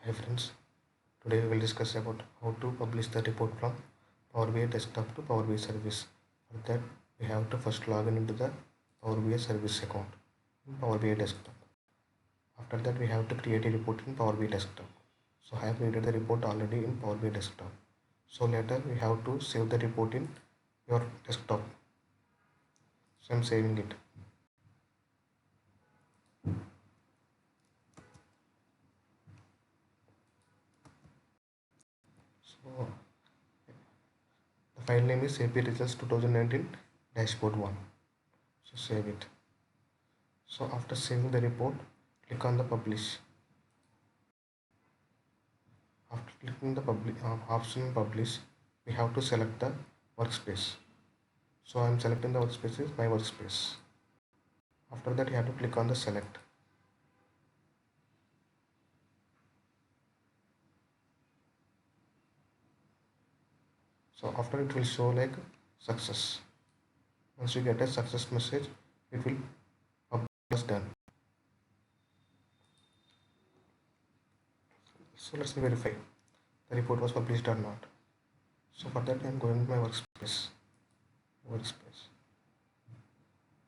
Hi friends, today we will discuss about how to publish the report from Power BI desktop to Power BI service. For that we have to first log in into the Power BI service account in Power BI desktop. After that we have to create a report in Power BI desktop. So I have created the report already in Power BI desktop. So later we have to save the report in your desktop. So I am saving it. So the file name is AP Results 2019 Dashboard 1. So save it. So after saving the report, click on the publish. After clicking the option publish, we have to select the workspace. So I am selecting the workspace is my workspace. After that you have to click on the select. So after it will show like success. Once you get a success message, it will publish done. So let's verify the report was published or not. So for that I am going to my workspace.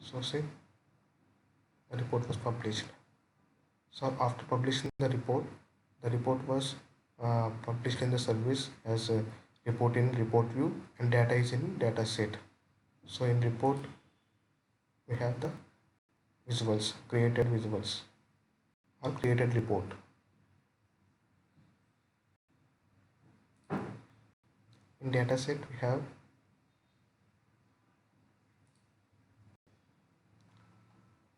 So see, the report was published. So after publishing the report was published in the service as a report in report view and data is in data set. So in report we have the visuals, created visuals or created report. In data set we have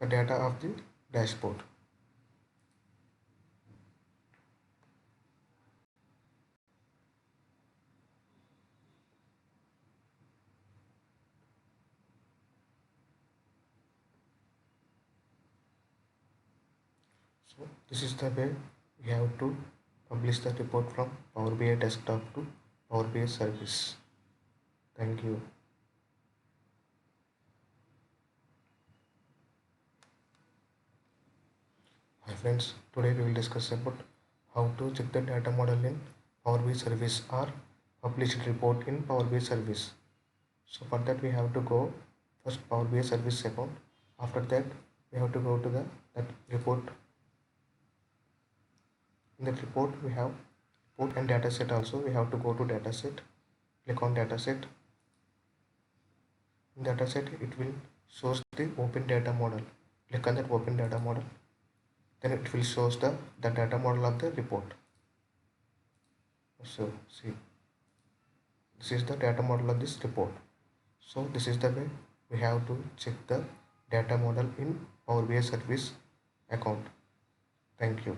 the data of the dashboard. So this is the way we have to publish the report from Power BI desktop to Power BI service. Thank you. Hi friends, today we will discuss about how to check the data model in Power BI service or published report in Power BI service. So for that we have to go first Power BI service account. After that we have to go to that report. In that report we have report and data set also. We have to go to data set, click on data set. In data set it will shows the open data model. Click on that open data model. Then it will shows the data model of the report. So see, this is the data model of this report. So this is the way we have to check the data model in Power BI service account. Thank you.